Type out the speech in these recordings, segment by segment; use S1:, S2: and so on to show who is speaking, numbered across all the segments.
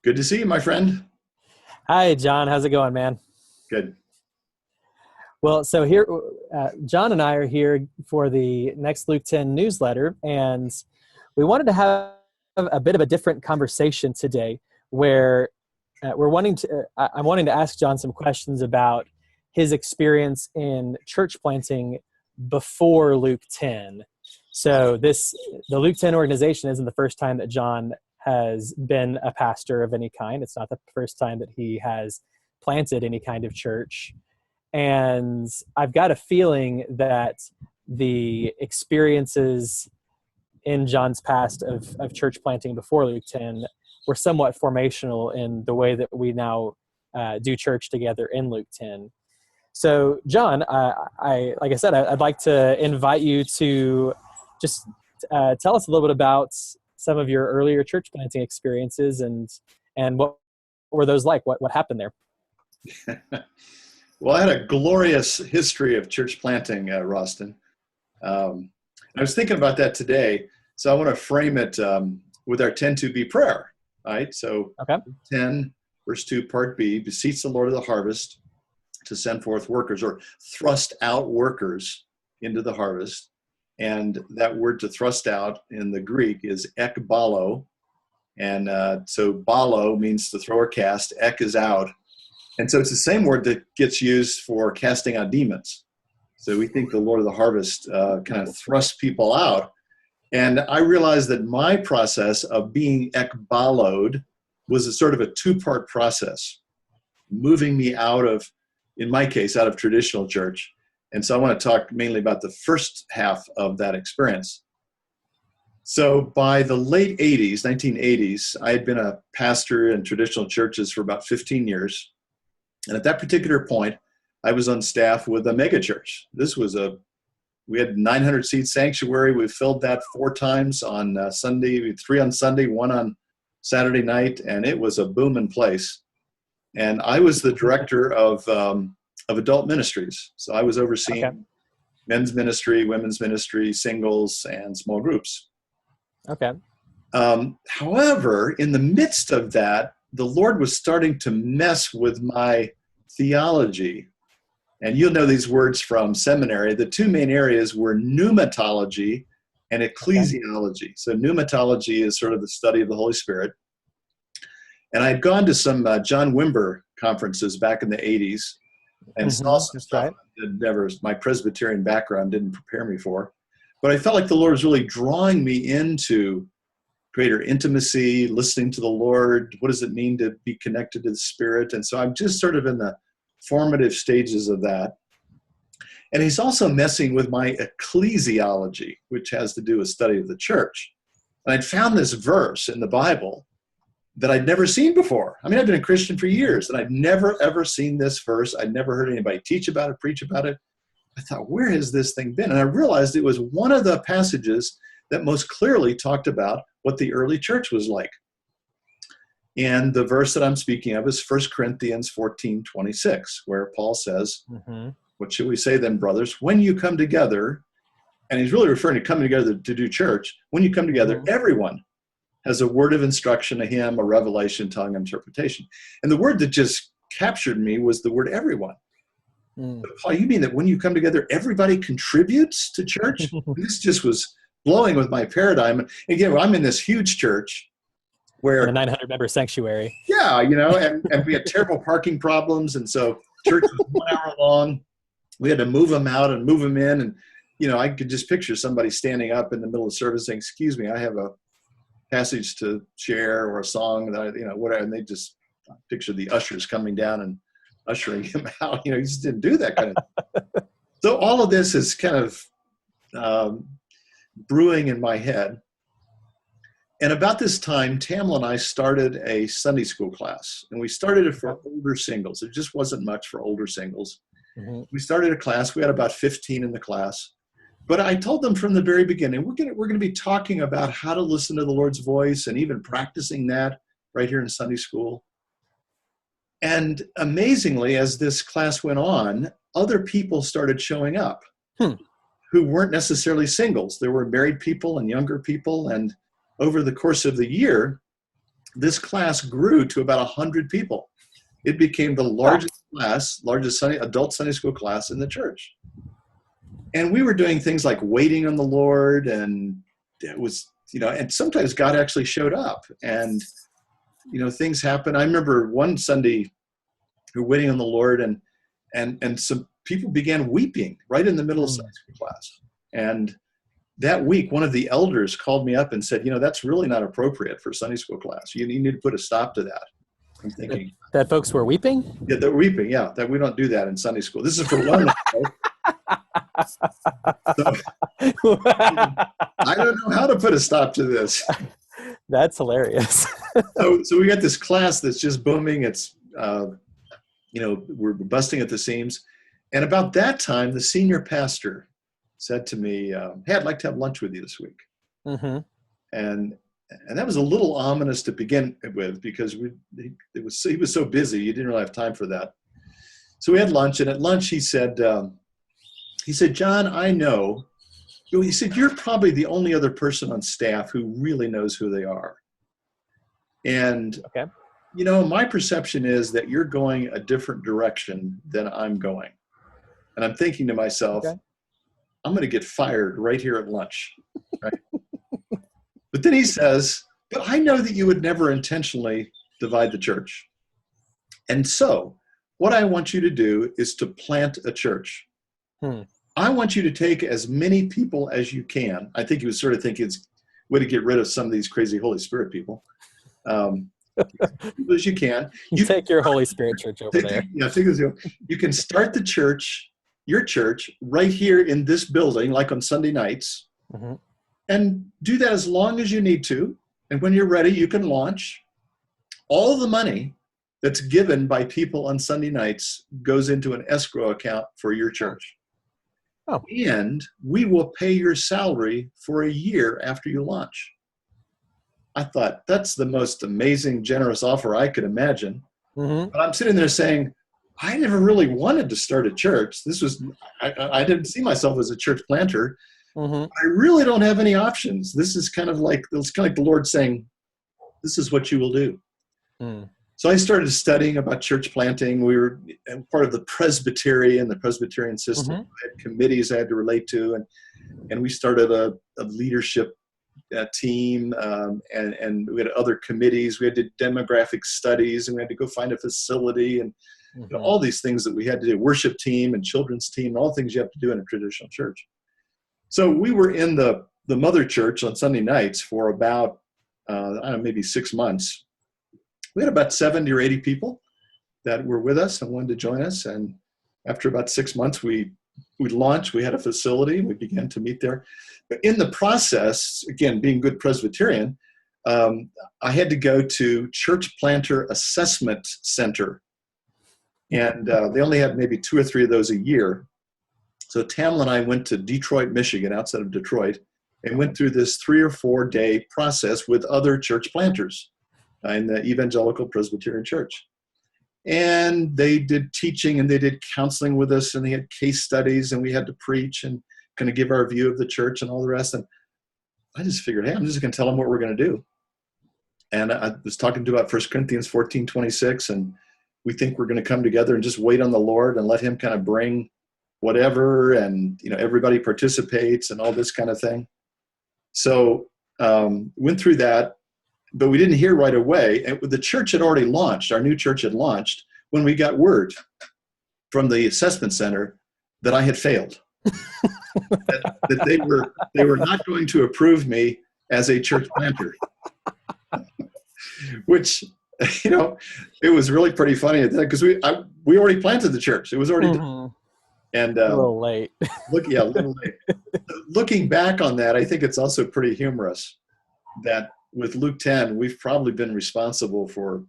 S1: Good to see you, my friend.
S2: Hi, John. How's it going, man?
S1: Good.
S2: Well, so here, John and I are here for the next Luke 10 newsletter, and we wanted to have a bit of a different conversation today where I'm wanting to ask John some questions about his experience in church planting before Luke 10. So the Luke 10 organization isn't the first time that John has been a pastor of any kind. It's not the first time that he has planted any kind of church. And I've got a feeling that the experiences in John's past of church planting before Luke 10 were somewhat formational in the way that we now do church together in Luke 10. So, John, like I said, I'd like to invite you to just tell us a little bit about some of your earlier church planting experiences and what were those like? What happened there?
S1: Well, I had a glorious history of church planting, Roston. I was thinking about that today, so I want to frame it with our 10:2b prayer, right? So,
S2: Okay.
S1: 10, verse 2, part B, beseech the Lord of the harvest to send forth workers or thrust out workers into the harvest. And that word to thrust out in the Greek is ekbalo. And so balo means to throw or cast, ek is out. And so it's the same word that gets used for casting out demons. So we think the Lord of the harvest kind of thrusts people out. And I realized that my process of being ekbaloed was a sort of a two-part process, moving me out of, in my case, out of traditional church. And so I want to talk mainly about the first half of that experience. So by the late 80s, 1980s, I had been a pastor in traditional churches for about 15 years. And at that particular point, I was on staff with a megachurch. We had 900 seat sanctuary. We filled that 4 times on Sunday, 3 on Sunday, 1 on Saturday night, and it was a booming place. And I was the director of adult ministries. So I was overseeing men's ministry, women's ministry, singles, and small groups.
S2: Okay.
S1: However, in the midst of that, the Lord was starting to mess with my theology. And you'll know these words from seminary. The 2 main areas were pneumatology and ecclesiology. So pneumatology is sort of the study of the Holy Spirit. And I'd gone to some John Wimber conferences back in the 80s and saw some stuff that my Presbyterian background didn't prepare me for. But I felt like the Lord was really drawing me into greater intimacy, listening to the Lord. What does it mean to be connected to the Spirit? And so I'm just sort of in the formative stages of that. And he's also messing with my ecclesiology, which has to do with study of the church. And I'd found this verse in the Bible that I'd never seen before. I mean, I've been a Christian for years, and I'd never, ever seen this verse. I'd never heard anybody teach about it, preach about it. I thought, where has this thing been? And I realized it was one of the passages that most clearly talked about what the early church was like. And the verse that I'm speaking of is 1 Corinthians 14:26, where Paul says, what should we say then, brothers? When you come together, and he's really referring to coming together to do church, when you come together, everyone has a word of instruction, a hymn, a revelation, tongue, interpretation. And the word that just captured me was the word everyone. Paul, you mean that when you come together, everybody contributes to church? This just was blowing with my paradigm. And again, I'm in this huge church where—
S2: the 900-member sanctuary.
S1: Yeah, and we had terrible parking problems. And so church was 1 hour long. We had to move them out and move them in. And, I could just picture somebody standing up in the middle of service saying, excuse me, I have a passage to share or a song that whatever, and they just picture the ushers coming down and ushering him out. He just didn't do that kind of. So all of this is kind of brewing in my head. And about this time, Tamla and I started a Sunday school class, and we started it for older singles. It just wasn't much for older singles. We started a class. We had about 15 in the class. But I told them from the very beginning, we're going to be talking about how to listen to the Lord's voice and even practicing that right here in Sunday school. And amazingly, as this class went on, other people started showing up who weren't necessarily singles. There were married people and younger people. And over the course of the year, this class grew to about 100 people. It became the largest adult Sunday school class in the church. And we were doing things like waiting on the Lord, and it was, and sometimes God actually showed up, and, things happen. I remember one Sunday we were waiting on the Lord, and some people began weeping right in the middle of Sunday school class. And that week, one of the elders called me up and said, that's really not appropriate for Sunday school class. You need to put a stop to that. I'm thinking.
S2: That folks were weeping?
S1: Yeah, they're weeping. Yeah, that we don't do that in Sunday school. This is for one. So, I don't know how to put a stop to this.
S2: That's hilarious.
S1: So we got this class that's just booming. It's, we're busting at the seams. And about that time, the senior pastor said to me, hey, I'd like to have lunch with you this week. Mm-hmm. And that was a little ominous to begin with, because he was so busy, you didn't really have time for that. So we had lunch, and at lunch he said, John, I know. He said, you're probably the only other person on staff who really knows who they are. And,
S2: okay.
S1: My perception is that you're going a different direction than I'm going. And I'm thinking to myself, okay, I'm going to get fired right here at lunch. Right? But then he says, but I know that you would never intentionally divide the church. And so what I want you to do is to plant a church. I want you to take as many people as you can. I think he was sort of thinking it's a way to get rid of some of these crazy Holy Spirit people. As you can.
S2: You take your Holy Spirit church over there.
S1: Yeah, you can start the church, your church, right here in this building, like on Sunday nights, and do that as long as you need to. And when you're ready, you can launch. All the money that's given by people on Sunday nights goes into an escrow account for your church. Oh. And we will pay your salary for a year after you launch. I thought, that's the most amazing, generous offer I could imagine. But I'm sitting there saying, I never really wanted to start a church. I didn't see myself as a church planter. I really don't have any options. This is kind of like the Lord saying, this is what you will do. So I started studying about church planting. We were part of the Presbyterian system. I had committees I had to relate to, and we started a leadership team, and we had other committees. We had to do demographic studies, and we had to go find a facility, and all these things that we had to do, worship team and children's team, and all the things you have to do in a traditional church. So we were in the mother church on Sunday nights for about, maybe 6 months. We had about 70 or 80 people that were with us and wanted to join us. And after about 6 months, we launched. We had a facility. We began to meet there. But in the process, again, being good Presbyterian, I had to go to Church Planter Assessment Center. And they only had maybe 2 or 3 of those a year. So Tamla and I went to Detroit, Michigan, outside of Detroit, and went through this 3 or 4 day process with other church planters in the Evangelical Presbyterian Church. And they did teaching, and they did counseling with us, and they had case studies, and we had to preach and kind of give our view of the church and all the rest. And I just figured, hey, I'm just going to tell them what we're going to do. And I was talking about 1 Corinthians 14:26, and we think we're going to come together and just wait on the Lord and let him kind of bring whatever, and everybody participates and all this kind of thing. So went through that. But we didn't hear right away. And the church had already launched. Our new church had launched when we got word from the assessment center that I had failed. that they were not going to approve me as a church planter. Which, it was really pretty funny at that, because we already planted the church. It was already done. And
S2: a little late.
S1: A little late. Looking back on that, I think it's also pretty humorous that with Luke 10, we've probably been responsible for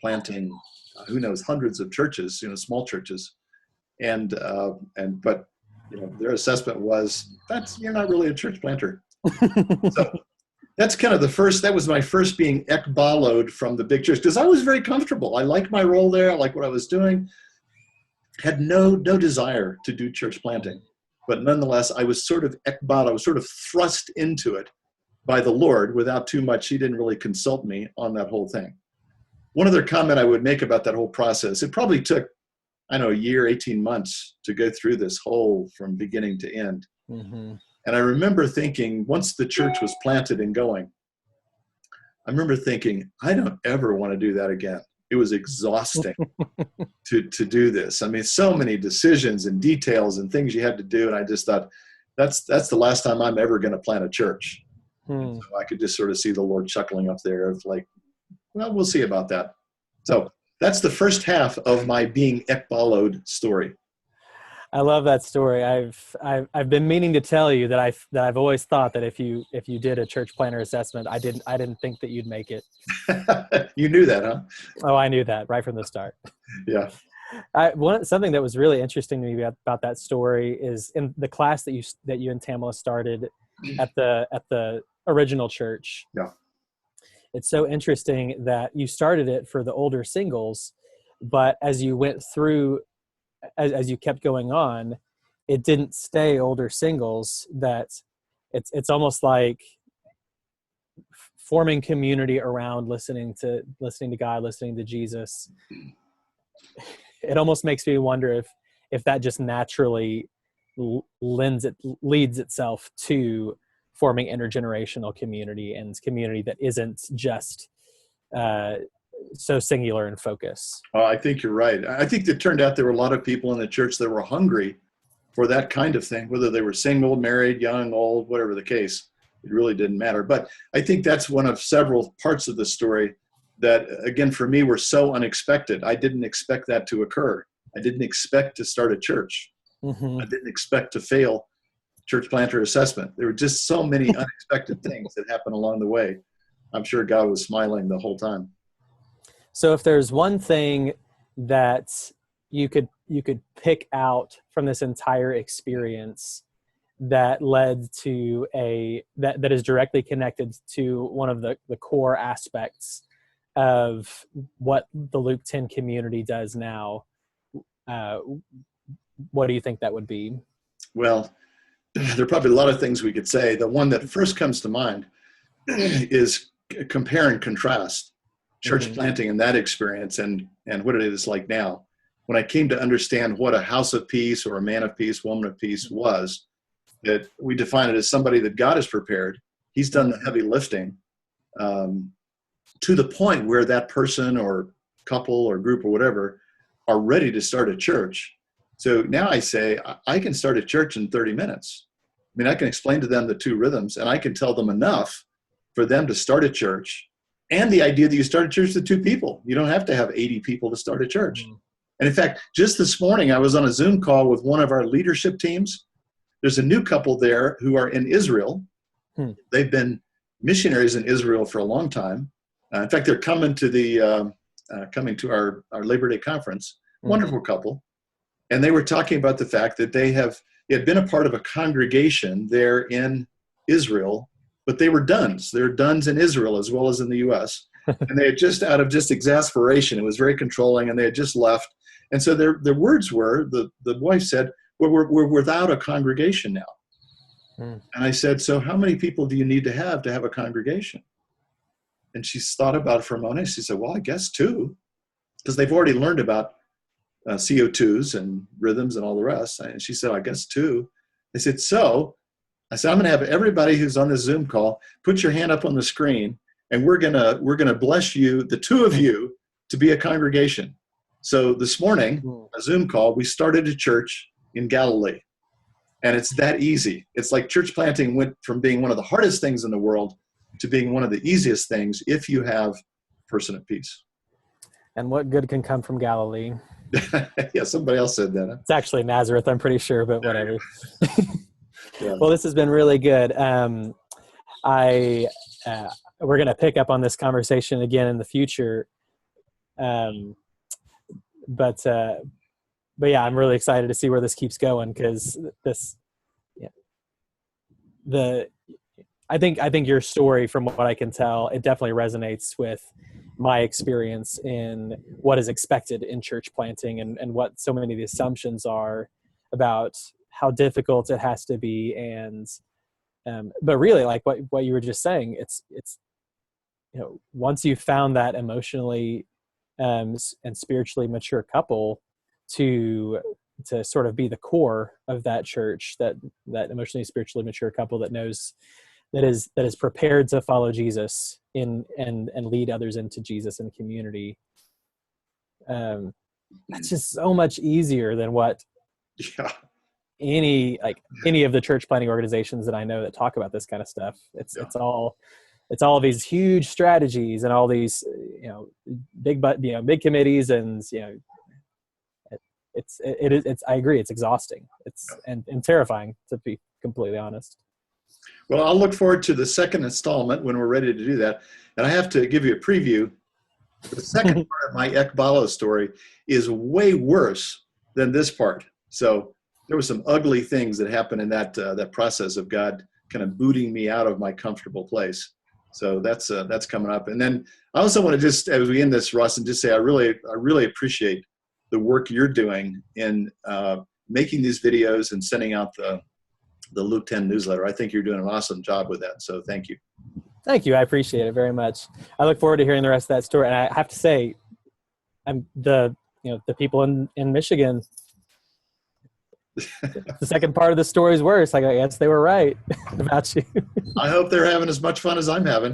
S1: planting, who knows, hundreds of churches, small churches, but their assessment was you're not really a church planter. So that's kind of that was my first being ekbaloed from the big church, because I was very comfortable. I liked my role there. I liked what I was doing. Had no desire to do church planting, but nonetheless, I was sort of ekbaloed. I was sort of thrust into it by the Lord without too much. He didn't really consult me on that whole thing. One other comment I would make about that whole process, it probably took, I don't know, a year, 18 months to go through this whole from beginning to end.
S2: Mm-hmm.
S1: And I remember thinking, once the church was planted and going, I remember thinking, I don't ever want to do that again. It was exhausting to do this. I mean, so many decisions and details and things you had to do. And I just thought, that's the last time I'm ever going to plant a church. So I could just sort of see the Lord chuckling up there of like, well, we'll see about that. So that's the first half of my being ekbaloed story.
S2: I love that story. I've been meaning to tell you that I've always thought that if you did a church planter assessment, I didn't think that you'd make it.
S1: You knew that, huh?
S2: Oh, I knew that right from the start.
S1: Yeah.
S2: Something that was really interesting to me about that story is in the class that you and Tamala started at the original church.
S1: Yeah.
S2: It's so interesting that you started it for the older singles, but as you went through, as you kept going on, it didn't stay older singles. That it's almost like forming community around listening to God, listening to Jesus. It almost makes me wonder if that just naturally leads itself to forming intergenerational community and community that isn't just so singular in focus.
S1: Oh, I think you're right. I think it turned out there were a lot of people in the church that were hungry for that kind of thing, whether they were single, married, young, old, whatever the case. It really didn't matter. But I think that's one of several parts of the story that, again, for me, were so unexpected. I didn't expect that to occur. I didn't expect to start a church.
S2: Mm-hmm.
S1: I didn't expect to fail church planter assessment. There were just so many unexpected things that happened along the way. I'm sure God was smiling the whole time.
S2: So if there's one thing that you could pick out from this entire experience that led to that is directly connected to one of the core aspects of what the Luke 10 community does now, what do you think that would be?
S1: Well, there are probably a lot of things we could say. The one that first comes to mind is compare and contrast church planting and that experience and what it is like now. When I came to understand what a house of peace or a man of peace, woman of peace was, that we define it as somebody that God has prepared. He's done the heavy lifting to the point where that person or couple or group or whatever are ready to start a church. So now I say, I can start a church in 30 minutes. I mean, I can explain to them the two rhythms and I can tell them enough for them to start a church. And the idea that you start a church with two people. You don't have to have 80 people to start a church. And in fact, just this morning, I was on a Zoom call with one of our leadership teams. There's a new couple there who are in Israel. They've been missionaries in Israel for a long time. In fact, they're coming to our Labor Day conference. Wonderful couple. And they were talking about the fact that they had been a part of a congregation there in Israel, but they were duns. They're duns in Israel as well as in the U.S. And they had just, out of just exasperation, it was very controlling, and they had just left. And so their words were, the wife said, we're without a congregation now. And I said, so how many people do you need to have a congregation? And she thought about it for a moment. She said, well, I guess 2, because they've already learned about CO2s and rhythms and all the rest. And she said, I guess 2. I said, I'm going to have everybody who's on this Zoom call, put your hand up on the screen, and we're going to bless you, the 2 of you, to be a congregation. So this morning, a Zoom call, we started a church in Galilee. And it's that easy. It's like church planting went from being one of the hardest things in the world to being one of the easiest things if you have a person of peace.
S2: And what good can come from Galilee?
S1: Yeah, somebody else said that. Huh?
S2: It's actually Nazareth, I'm pretty sure, but whatever.
S1: Yeah.
S2: Well, this has been really good. We're going to pick up on this conversation again in the future. But yeah, I'm really excited to see where this keeps going, because I think your story, from what I can tell, it definitely resonates with my experience in what is expected in church planting and what so many of the assumptions are about how difficult it has to be, and But really, like what you were just saying, it's once you've found that emotionally and spiritually mature couple to sort of be the core of that church, that emotionally spiritually mature couple that knows, that is prepared to follow Jesus and lead others into Jesus in community. That's just so much easier than what any of the church planting organizations that I know that talk about this kind of stuff. It's all these huge strategies and all these big committees, and it's I agree, it's exhausting. And terrifying, to be completely honest.
S1: Well, I'll look forward to the second installment when we're ready to do that. And I have to give you a preview. The second part of my Ekbalo story is way worse than this part. So there were some ugly things that happened in that process of God kind of booting me out of my comfortable place. So that's coming up. And then I also want to just, as we end this, Russ, and just say I really appreciate the work you're doing in making these videos and sending out the Luke 10 newsletter. I think you're doing an awesome job with that. So thank you.
S2: Thank you. I appreciate it very much. I look forward to hearing the rest of that story. And I have to say, the people in Michigan, the second part of the story is worse. I guess they were right about you.
S1: I hope they're having as much fun as I'm having.